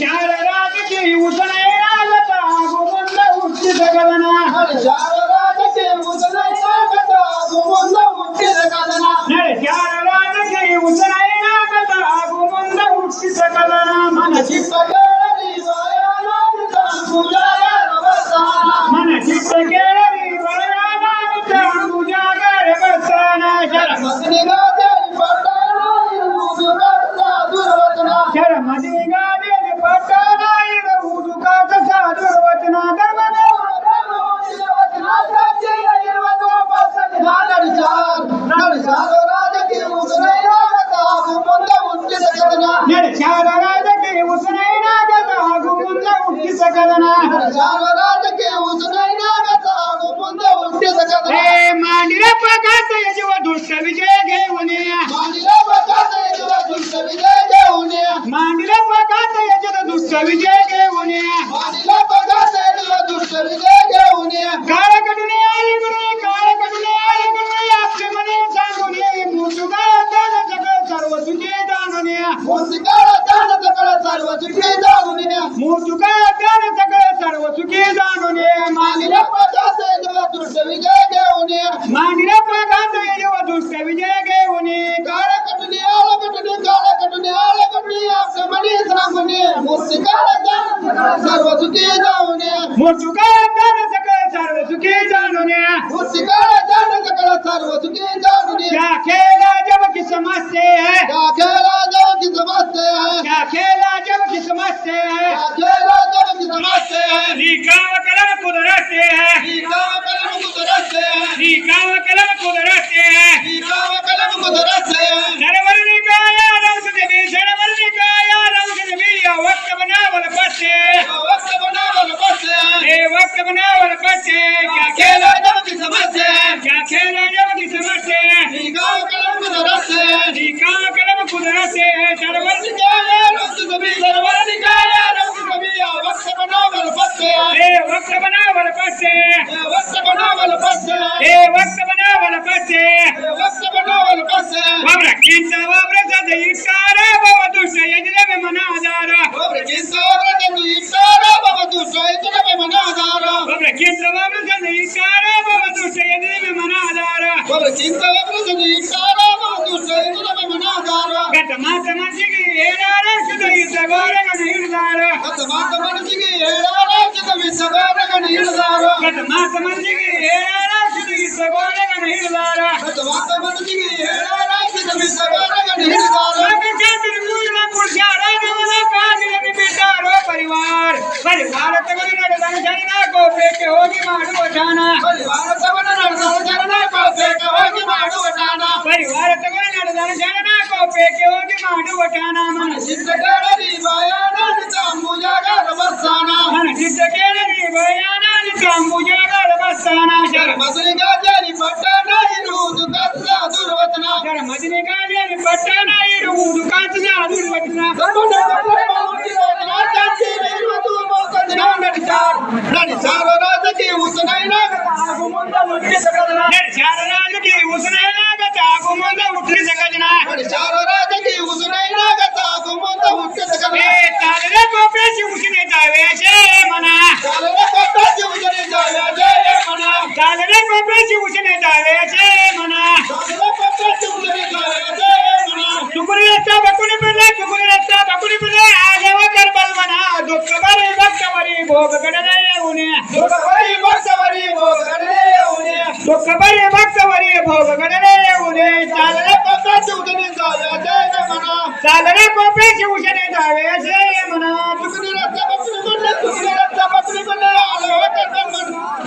चार राजकी उसने रागता गोमुंद उच्ची सकलना चार राजकी उसने रागता गोमुंद उच्ची सकलना चार राजकी उसने रागता गोमुंद उच्ची सकलना मन चित्त केळी वायानांचा पूजाया रवसाना मन चित्त केळी वायानांचा पूजाया रवसाना शरमदनी गादेली पट्टाना इरुदुकाचा दुर्वचना शरमदनी गादेली पट्टाना इरुदुकाचा दुर्वचना राजकी उसने रागता गोमुंद उच्ची सकलना चार राजकी उसने रागता गोमुंद उच्ची सकलना राजकी उसने रागता गोमुंद उच्ची सकलना मांडीला पगात यजव दुष्ट विजय घेऊन मांडीला पगात यजव दुष्ट विजय घेऊन मांडीला पगात यजव दुष्ट विजय घेऊन मांडीला पगात यजव दुष्ट विजय घेऊन काळ कडून आले गुरु काळ कडून आले गुरु आपले मने सांगून मुतुका दान सगळं सर्व तुझे जाणून मुतुका दान सगळं सर्व तुझे जाणून मुतुका दान सगळं सर्व तुझे जाणून मांडीला पगात यजव दुष्ट विजय घेऊन मांडीला पगात यजव दुष्ट विजय घेऊन काळ कडून आले आपले मने सांगून मुतुका दान सर्व तुझे जाणून मुतुका दान सगळं सर्व तुझे जाणून मुतुका दान सगळं सर्व तुझे जाणून क्या खेला जब की समझते हैं क्या खेला जब की समझते हैं क्या खेला जब की समझते हैं क्या खेला जब की समझते हैं लिखाव कलम खुद रहते हैं लिखाव कलम खुद रहते हैं लिखाव कलम खुद रहते हैं लिखाव कलम खुद रहते हैं सरवर निकाया रंग देवी सरवर निकाया रंग देवी या वक्त बनावल पसे वक्त बनावल पसे ए वक्त बनावल पसे क्या खेला जब की समझते हैं क्या खेला जब की समझते हैं लिखाव कलम खुद रहते हैं लिखाव कलम खुद रहते हैं सरवर निकाया रंग देवी सरवर निकाया रंग देवी या वक्त बनावल पसे ए वक्त बनावल पसे वक्त बनावल पसे वक्त बनावल पसे वक्त बनावल पसे वाबरा किंचा वाबरा सदै इशारा बाबा दुष्ट यजले में मनादारा वाबरा किंचा वाबरा सदै इशारा बाबा दुष्ट यजले में मनादारा वाबरा किंचा वाबरा सदै इशारा बाबा दुष्ट यजले में मनादारा वाबरा किंचा वाबरा सदै इशारा बाबा दुष्ट यजले में मनादारा गत मात मनसिगी ಏನಾರ ಸುದೈ ಸಗೋರಗ ನೀಡದಾರ ಗತ ಮಾತ ಮನಸಿಗೆ ಏನಾರ ಸುದೈ ಸಗೋರಗ ನೀಡದಾರ ಗತ ಮಾತ ಮನಸಿಗೆ ಏನಾರ ಸುದೈ ಸಗೋರಗ ನೀಡದಾರ ಗತ ಮಾತ ಮನಸಿಗೆ ಏನಾರ ಸುದೈ ಸಗೋರಗ ನೀಡದಾರ ಜಾತಿರ ಮೂಲ ಪುರುಷಾರ ನಮನ ಕಾದಿನ ಬಿಟ್ಟಾರೋ ಪರಿವಾರ ತವರ ನಡೆದ ಜನನ ಗೋಪೇಕೆ ಹೋಗಿ ಮಾಡುವ ದಾನ ಪರಿವಾರ ತವರ ನಡೆದ ಜನನ ಗೋಪೇಕೆ ಹೋಗಿ ಮಾಡುವ ದಾನ ಪರಿವಾರ ತವರ ನಡೆದ ಜನನ ಗೋಪೇಕೆ ಹೋಗಿ ಮಾಡುವ ದಾನ ಮನ ಚಿತ್ತ ಕೇಳರಿ ಬಯಾನ ತಾಂಬುಜಾಗರ ಬಸ್ಸಾನ ಮನ ಚಿತ್ತ ಕೇಳರಿ ಬಯಾನ ತಾಂಬುಜಾಗರ ಬಸ್ಸಾನ ಶರ ಮದನಿಗಾಜರಿ ಪಟ್ಟಣ ಇರುವುದು ಕತ್ತ ದುರ್ವಚನ ಶರ ಮದನಿಗಾಜರಿ ಪಟ್ಟಣ ಇರುವುದು ಕತ್ತ ದುರ್ವಚನ ನಡಿಸಾರ ರಾಜಕೀಯ ಉಸನೈನಾಗತ ಆಗು ಮುಂದೆ ಮುಟ್ಟಿ ಸಕಲನ ನಡಿಸಾರ ರಾಜಕೀಯ ಉಸನೈನಾಗತ ಆಗು ಮುಂದೆ ಮುಟ್ಟಿ ಸಕಲನ ನಡಿಸಾರ ರಾಜಕೀಯ ಉಸನೈನಾಗತ ಆಗು ಮುಂದೆ ಮುಟ್ಟಿ ಸಕಲನ ತಾಲರೆ ಕೋಪೇಶಿ ಉಸನೆ ಜಾವೇಶೆ ಮನ ತಾಲರೆ ಕೋಪೇಶಿ ಉಸನೆ ಜಾವೇಶೆ ಮನ ತಾಲರೆ ಕೋಪೇಶಿ ಉಸನೆ ಜಾವೇಶೆ ಮನ ತಾಲರೆ ಕೋಪೇಶಿ ಉಸನೆ ಜಾವೇಶೆ ಮನ ತುಕುರಿಯತ್ತ ಬಕುನಿ ಬಿಲೆ ಆಜವ ಕರ್ಬಲ್ ಮನ ದುಃಖವರಿ ಭಕ್ತವರಿ ಭೋಗ ಗಡನೆ ಉನೆ ದುಃಖವರಿ ಭಕ್ತವರಿ ಭೋಗ ಗಡನೆ ಉನೆ ದುಃಖವರಿ ಭಕ್ತವರಿ ಭೋಗ ಗಡನೆ ಉನೆ ತಾಲರೆ ಕೋಪೇಶಿ ಉಸನೆ ಜಾವೇಶೆ ಮನ ತಾಲರೆ ಕೋಪೇಶಿ ಉಸನೆ ಜಾವೇಶೆ ಮನ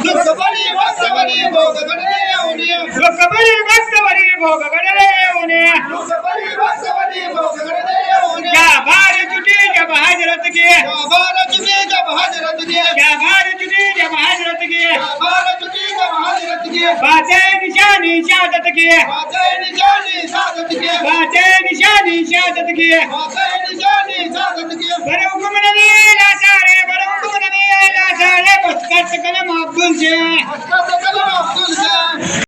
ದುಃಖವರಿ ಭಕ್ತವರಿ ಭೋಗ ಗಡನೆ ಉನೆ ದುಃಖವರಿ ಭಕ್ತವರಿ ಭೋಗ ಗಡನೆ ಉನೆ ದುಃಖವರಿ ಭಕ್ತವರಿ ಭೋಗ ಗಡನೆ ಉನೆ क्या बार जुटी जब हजरत की भारत की जब हजरत की क्या बार जुटी जब हजरत की भारत की जब हजरत की बातें निशानी शहादत की बातें निशानी सादत की बातें निशानी शहादत की बातें निशानी सादत की बड़े हुक्म नबी लाचारे बड़े हुक्म नबी लाचारे बस कलम अब्दुल से कलम अब्दुल से